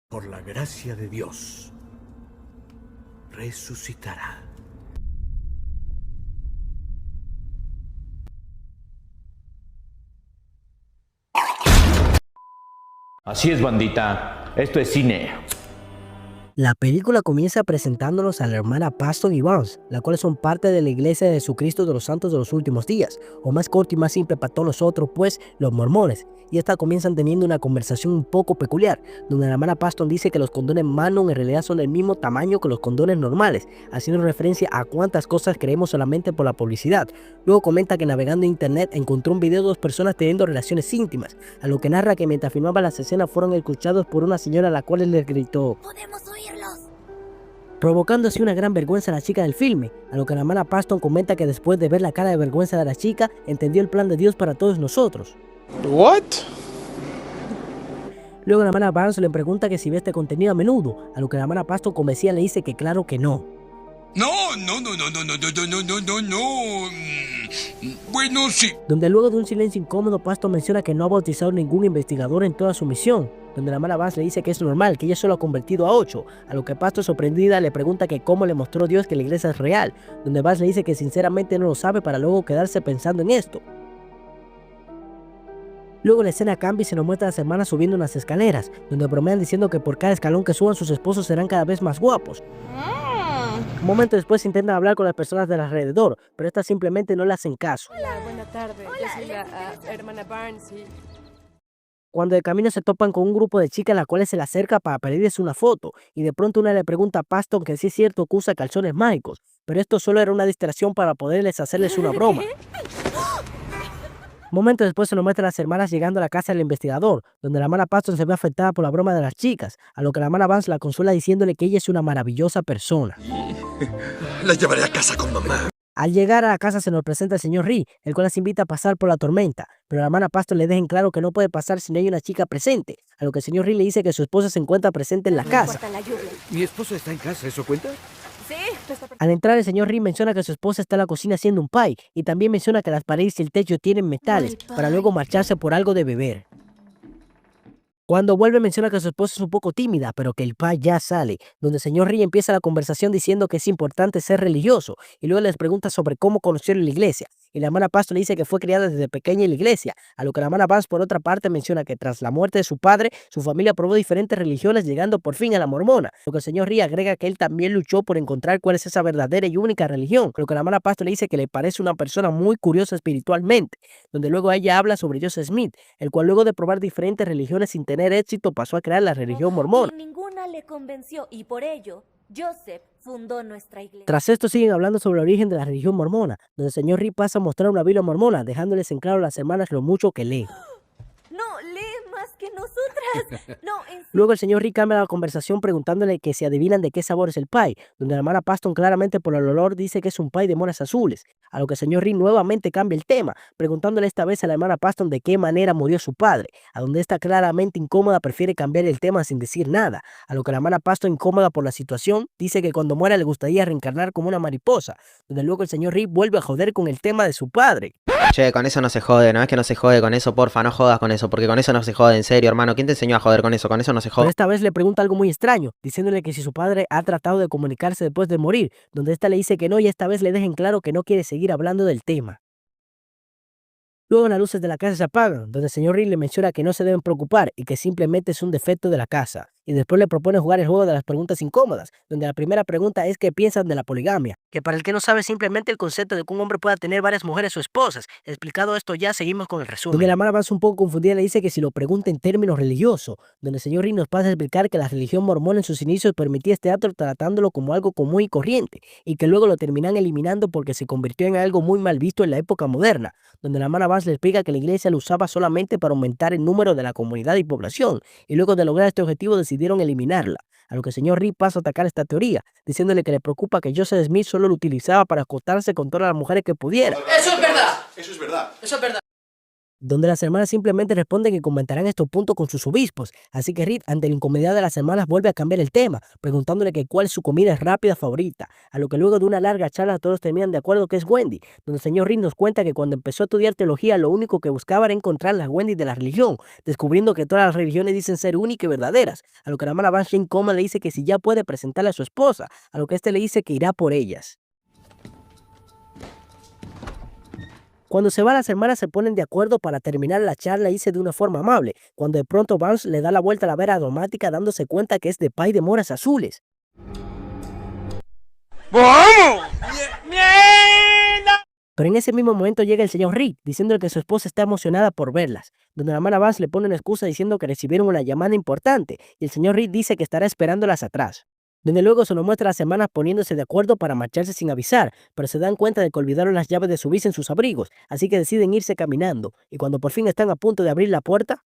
por la gracia de Dios, resucitará. Así es, bandita. Esto es cine. La película comienza presentándonos a la hermana Paston y Vance, las cuales son parte de la Iglesia de Jesucristo de los Santos de los Últimos Días, o más corto y más simple para todos nosotros, pues, los mormones. Y estas comienzan teniendo una conversación un poco peculiar, donde la hermana Paston dice que los condones Manon en realidad son del mismo tamaño que los condones normales, haciendo referencia a cuántas cosas creemos solamente por la publicidad. Luego comenta que navegando en internet encontró un video de dos personas teniendo relaciones íntimas, a lo que narra que mientras filmaba las escenas fueron escuchados por una señora a la cual les gritó: ¡Podemos oírlos! Provocando así una gran vergüenza a la chica del filme, a lo que la hermana Paston comenta que después de ver la cara de vergüenza de la chica, entendió el plan de Dios para todos nosotros. What? Luego la hermana Vance le pregunta que si ve este contenido a menudo, a lo que la hermana Paston convencida le dice que claro que no. No. Bueno, sí. Donde luego de un silencio incómodo, Paston menciona que no ha bautizado ningún investigador en toda su misión, donde la hermana Vance le dice que es normal, que ella solo ha convertido a 8, a lo que Paston sorprendida le pregunta que cómo le mostró Dios que la iglesia es real, donde Vance le dice que sinceramente no lo sabe para luego quedarse pensando en esto. Luego la escena cambia y se nos muestra a las hermanas subiendo unas escaleras, donde bromean diciendo que por cada escalón que suban sus esposos serán cada vez más guapos. Un momento después intentan hablar con las personas del alrededor, pero estas simplemente no le hacen caso. Hola, buenas tardes. Yo soy la hermana Barnes y... Cuando de camino se topan con un grupo de chicas, las cuales se le acerca para pedirles una foto, y de pronto una le pregunta a Paston que sí es cierto que usa calzones mágicos, pero esto solo era una distracción para poderles hacerles una broma. Un momento después se nos muestra a las hermanas llegando a la casa del investigador, donde la hermana Paston se ve afectada por la broma de las chicas, a lo que la hermana Vance la consuela diciéndole que ella es una maravillosa persona. La llevaré a casa con mamá. Al llegar a la casa se nos presenta el señor Ree, el cual las invita a pasar por la tormenta, pero la hermana Paston le deja en claro que no puede pasar si no hay una chica presente, a lo que el señor Ree le dice que su esposa se encuentra presente en la casa. Importa la lluvia. Mi esposo está en casa, ¿eso cuenta? Sí, Al entrar el señor Ree menciona que su esposa está en la cocina haciendo un pie, y también menciona que las paredes y el techo tienen metales, para luego marcharse por algo de beber. Cuando vuelve menciona que su esposa es un poco tímida, pero que el pie ya sale, donde el señor Ree empieza la conversación diciendo que es importante ser religioso, y luego les pregunta sobre cómo conocieron la iglesia, y la hermana Paston le dice que fue criada desde pequeña en la iglesia, a lo que la hermana Vance por otra parte menciona que tras la muerte de su padre, su familia probó diferentes religiones llegando por fin a la mormona, lo que el señor Ree agrega que él también luchó por encontrar cuál es esa verdadera y única religión, lo que la hermana Paston le dice que le parece una persona muy curiosa espiritualmente, donde luego ella habla sobre Joseph Smith, el cual luego de probar diferentes religiones sin tener éxito pasó a crear la religión mormona. Y ninguna le convenció y por ello, Joseph fundó nuestra iglesia. Tras esto siguen hablando sobre el origen de la religión mormona, donde el señor Ree pasa a mostrar una Biblia mormona, dejándoles en claro a las hermanas lo mucho que lee. No, lee más que nosotras. No, en Luego el señor Ree cambia la conversación preguntándole que si adivinan de qué sabor es el pie, donde la hermana Paston claramente por el olor dice que es un pie de moras azules, a lo que el señor Ree nuevamente cambia el tema, preguntándole esta vez a la hermana Paston de qué manera murió su padre, a donde esta claramente incómoda prefiere cambiar el tema sin decir nada, a lo que la hermana Paston, incómoda por la situación, dice que cuando muera le gustaría reencarnar como una mariposa, donde luego el señor Ree vuelve a joder con el tema de su padre. Che, con eso no se jode, no es que no se jode con eso, porfa, no jodas con eso, porque con eso no se jode, en serio, hermano. ¿Quién te enseñó a joder con eso? Con eso no se Pero jode. esta vez le pregunta algo muy extraño, diciéndole que si su padre ha tratado de comunicarse después de morir, donde esta le dice que no y esta vez le deja en claro que no quiere seguir hablando del tema. Luego las luces de la casa se apagan, donde el señor Ree le menciona que no se deben preocupar y que simplemente es un defecto de la casa. Y después le propone jugar el juego de las preguntas incómodas, donde la primera pregunta es qué piensan de la poligamia, que para el que no sabe simplemente el concepto de que un hombre pueda tener varias mujeres o esposas. Explicado esto ya, seguimos con el resumen. Donde la hermana Vance un poco confundida le dice que si lo pregunta en términos religiosos, donde el señor Ree nos pasa a explicar que la religión mormona en sus inicios permitía este acto tratándolo como algo común y corriente, y que luego lo terminan eliminando porque se convirtió en algo muy mal visto en la época moderna, donde la hermana Vance le explica que la iglesia lo usaba solamente para aumentar el número de la comunidad y población, y luego de lograr este objetivo decidieron eliminarla, a lo que el señor Ree pasa a atacar esta teoría, diciéndole que le preocupa que Joseph Smith solo lo utilizaba para acostarse con todas las mujeres que pudiera. Eso es verdad. Eso es verdad. Eso es verdad. donde las hermanas simplemente responden que comentarán estos puntos con sus obispos. Así que Reed, ante la incomodidad de las hermanas, vuelve a cambiar el tema, preguntándole que cuál es su comida rápida favorita, a lo que luego de una larga charla todos terminan de acuerdo que es Wendy, donde el señor Reed nos cuenta que cuando empezó a estudiar teología lo único que buscaba era encontrar las Wendy de la religión, descubriendo que todas las religiones dicen ser únicas y verdaderas, a lo que la hermana Vance Coma le dice que si ya puede presentarle a su esposa, a lo que este le dice que irá por ellas. Cuando se va, las hermanas se ponen de acuerdo para terminar la charla y dice de una forma amable, cuando de pronto Vance le da la vuelta a la vera aromática dándose cuenta que es de pay de moras azules. Pero en ese mismo momento llega el señor Reed, diciéndole que su esposa está emocionada por verlas, donde la hermana Vance le pone una excusa diciendo que recibieron una llamada importante, y el señor Reed dice que estará esperándolas atrás. Donde luego se nos muestra a las hermanas poniéndose de acuerdo para marcharse sin avisar, pero se dan cuenta de que olvidaron las llaves de su bici en sus abrigos, así que deciden irse caminando, y cuando por fin están a punto de abrir la puerta,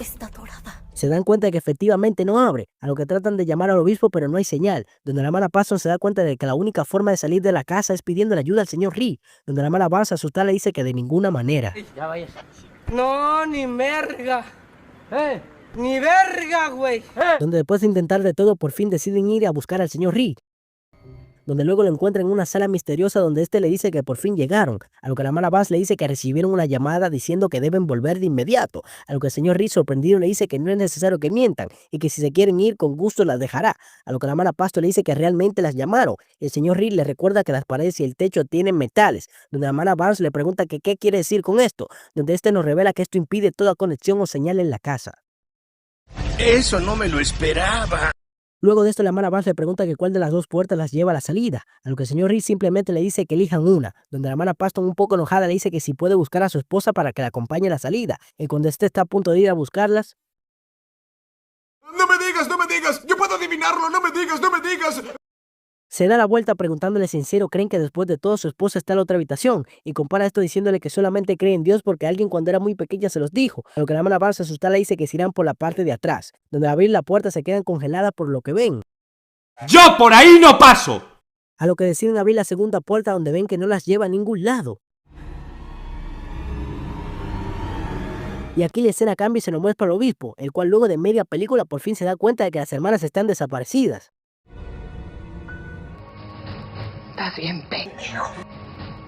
Está dorada. se dan cuenta de que efectivamente no abre, a lo que tratan de llamar al obispo pero no hay señal, donde la hermana Paston se da cuenta de que la única forma de salir de la casa es pidiendo ayuda al señor Reed, donde la hermana Vance asustada le dice que de ninguna manera. No, ni verga. Ni verga, güey. Donde después de intentar de todo por fin deciden ir a buscar al señor Reed, donde luego lo encuentran en una sala misteriosa donde este le dice que por fin llegaron, a lo que la hermana Vance le dice que recibieron una llamada diciendo que deben volver de inmediato, a lo que el señor Reed sorprendido le dice que no es necesario que mientan y que si se quieren ir con gusto las dejará, a lo que la hermana Pastor le dice que realmente las llamaron. El señor Reed le recuerda que las paredes y el techo tienen metales, donde la hermana Vance le pregunta que qué quiere decir con esto, donde este nos revela que esto impide toda conexión o señal en la casa. Eso no me lo esperaba. Luego de esto, la hermana Vance le pregunta que cuál de las dos puertas las lleva a la salida, a lo que el señor Reed simplemente le dice que elijan una, donde la hermana Paston un poco enojada le dice que si puede buscar a su esposa para que la acompañe a la salida, y cuando este está a punto de ir a buscarlas, No me digas, yo puedo adivinarlo, no me digas. se da la vuelta preguntándole si en serio creen que después de todo su esposa está en la otra habitación, y compara esto diciéndole que solamente cree en Dios porque alguien cuando era muy pequeña se los dijo, a lo que la hermana Vance asustada le dice que se irán por la parte de atrás, donde al abrir la puerta se quedan congeladas por lo que ven. ¡Yo por ahí no paso! A lo que deciden abrir la segunda puerta donde ven que no las lleva a ningún lado. Y aquí la escena cambia y se nos muestra al obispo, el cual luego de media película por fin se da cuenta de que las hermanas están desaparecidas. Estás bien pendejo.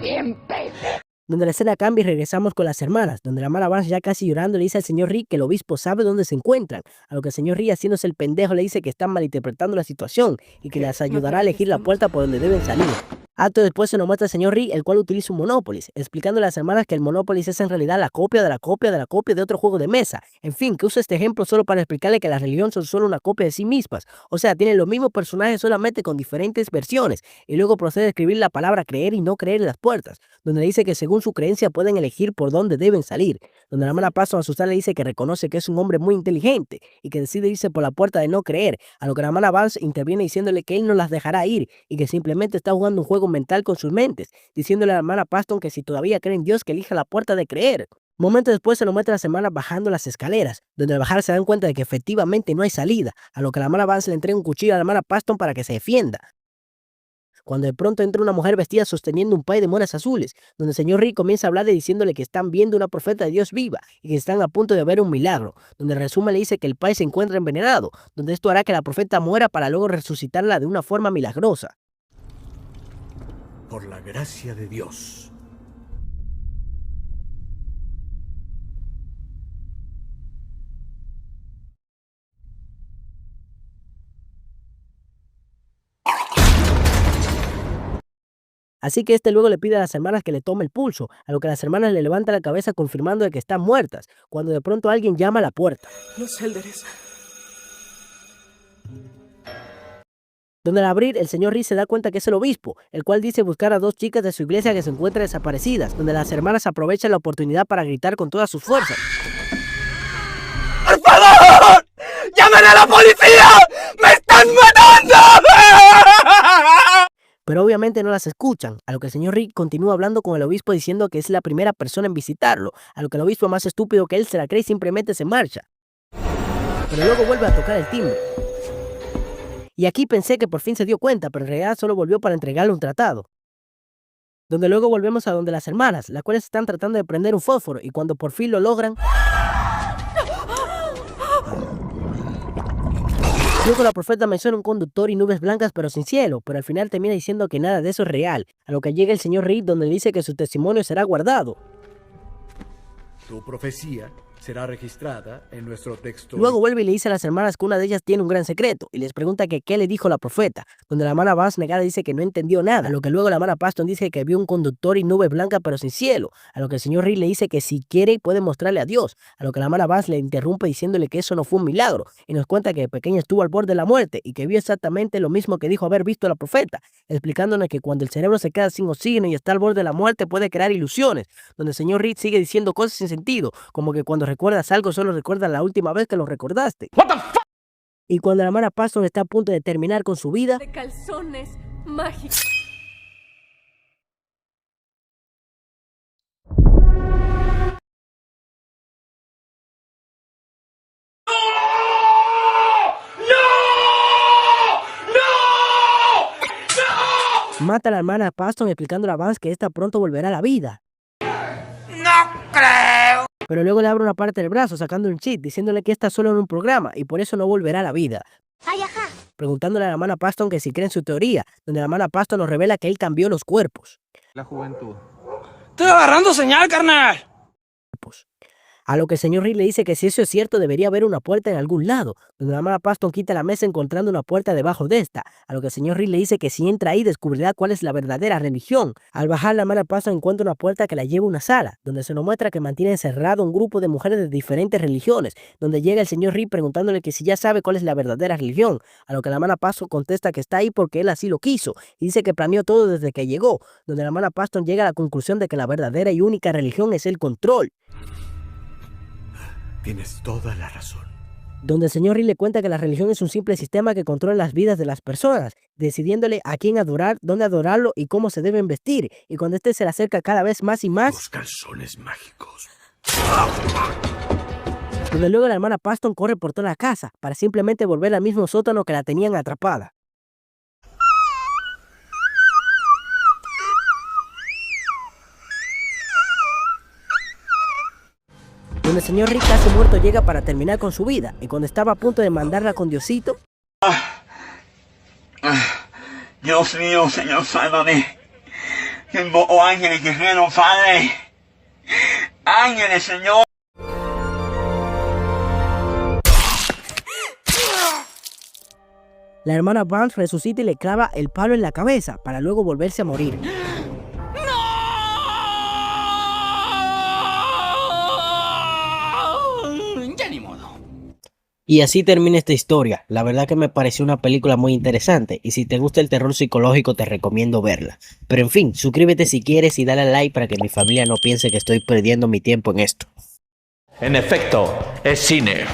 Bien pendejo. Donde la escena cambia y regresamos con las hermanas, donde la hermana Vance ya casi llorando le dice al señor Reed que el obispo sabe dónde se encuentran, a lo que el señor Reed haciéndose el pendejo le dice que están malinterpretando la situación y que las ayudará a elegir la puerta por donde deben salir. Acto después se nos muestra el señor Reed, el cual utiliza un Monopolis, explicándole a las hermanas que el Monopolis es en realidad la copia de la copia de la copia de otro juego de mesa. En fin, que usa este ejemplo solo para explicarle que la religión son solo una copia de sí mismas. O sea, tienen los mismos personajes solamente con diferentes versiones. Y luego procede a escribir la palabra creer y no creer en las puertas, donde dice que según su creencia pueden elegir por dónde deben salir. Donde la hermana Pastor asustada le dice que reconoce que es un hombre muy inteligente y que decide irse por la puerta de no creer, a lo que la hermana Vance interviene diciéndole que él no las dejará ir y que simplemente está jugando un juego mental con sus mentes, diciéndole a la hermana Paston que si todavía cree en Dios que elija la puerta de creer. Momentos después se nos muestra a las hermanas bajando las escaleras, donde al bajar se dan cuenta de que efectivamente no hay salida, a lo que la hermana Vance le entrega un cuchillo a la hermana Paston para que se defienda. Cuando de pronto entra una mujer vestida sosteniendo un pay de moras azules, donde el señor Reed comienza a hablarle diciéndole que están viendo una profeta de Dios viva y que están a punto de ver un milagro, donde en resumen le dice que el pay se encuentra envenenado, donde esto hará que la profeta muera para luego resucitarla de una forma milagrosa. Por la gracia de Dios. Así que este luego le pide a las hermanas que le tome el pulso, a lo que las hermanas le levantan la cabeza confirmando de que están muertas, cuando de pronto alguien llama a la puerta. Los Elders. Donde al abrir, el señor Reed se da cuenta que es el obispo, el cual dice buscar a dos chicas de su iglesia que se encuentran desaparecidas, donde las hermanas aprovechan la oportunidad para gritar con todas sus fuerzas. ¡Por favor! ¡Llamen a la policía! ¡Me están matando! Pero obviamente no las escuchan, a lo que el señor Reed continúa hablando con el obispo diciendo que es la primera persona en visitarlo, a lo que el obispo más estúpido que él se la cree y simplemente se marcha. Pero luego vuelve a tocar el timbre. Y aquí pensé que por fin se dio cuenta, pero en realidad solo volvió para entregarle un tratado. donde luego volvemos a donde las hermanas, las cuales están tratando de prender un fósforo y cuando por fin lo logran, luego la profeta menciona un conductor y nubes blancas pero sin cielo, pero al final termina diciendo que nada de eso es real, a lo que llega el señor Reed donde dice que su testimonio será guardado. Tu profecía será registrada en nuestro texto. Luego vuelve y le dice a las hermanas que una de ellas tiene un gran secreto y les pregunta que qué le dijo la profeta, donde la hermana Vance negada dice que no entendió nada, a lo que luego la hermana Paston dice que vio un conductor y nube blanca pero sin cielo, a lo que el señor Reed le dice que si quiere puede mostrarle a Dios, a lo que la hermana Vance le interrumpe diciéndole que eso no fue un milagro y nos cuenta que de pequeña estuvo al borde de la muerte y que vio exactamente lo mismo que dijo haber visto la profeta, explicándonos que cuando el cerebro se queda sin oxígeno y está al borde de la muerte puede crear ilusiones, donde el señor Reed sigue diciendo cosas sin sentido, como que cuando recuerdas algo solo recuerdas la última vez que lo recordaste. Y cuando la hermana Paston está a punto de terminar con su vida, De calzones mágicos. mata a la hermana Paston explicándole a Vance que esta pronto volverá a la vida. Pero luego le abre una parte del brazo sacando un chip diciéndole que está solo en un programa y por eso no volverá a la vida. Preguntándole a la hermana Paston que si cree en su teoría, donde la hermana Paston nos revela que él cambió los cuerpos. La juventud. ¡Estoy agarrando señal, carnal! A lo que el señor Reed le dice que si eso es cierto debería haber una puerta en algún lado, donde la hermana Paston quita la mesa encontrando una puerta debajo de esta, a lo que el señor Reed le dice que si entra ahí descubrirá cuál es la verdadera religión. Al bajar la hermana Paston encuentra una puerta que la lleva a una sala, donde se nos muestra que mantiene encerrado un grupo de mujeres de diferentes religiones, donde llega el señor Reed preguntándole que si ya sabe cuál es la verdadera religión, a lo que la hermana Paston contesta que está ahí porque él así lo quiso, y dice que planeó todo desde que llegó, donde la hermana Paston llega a la conclusión de que la verdadera y única religión es el control. Tienes toda la razón. Donde el señor Reed le cuenta que la religión es un simple sistema que controla las vidas de las personas, decidiéndole a quién adorar, dónde adorarlo y cómo se deben vestir. Y cuando este se le acerca cada vez más y más, Los calzones mágicos. donde luego la hermana Paston corre por toda la casa para simplemente volver al mismo sótano que la tenían atrapada. Donde el señor Reed casi muerto llega para terminar con su vida y cuando estaba a punto de mandarla con Diosito, Dios mío, Señor, sálvame. Que invoco ángeles guerreros, Padre. Ángeles, Señor. la hermana Vance resucita y le clava el palo en la cabeza para luego volverse a morir. Ya ni modo. Y así termina esta historia. La verdad que me pareció una película muy interesante y si te gusta el terror psicológico te recomiendo verla. Pero en fin, suscríbete si quieres y dale a like para que mi familia no piense que estoy perdiendo mi tiempo en esto. En efecto, es cine.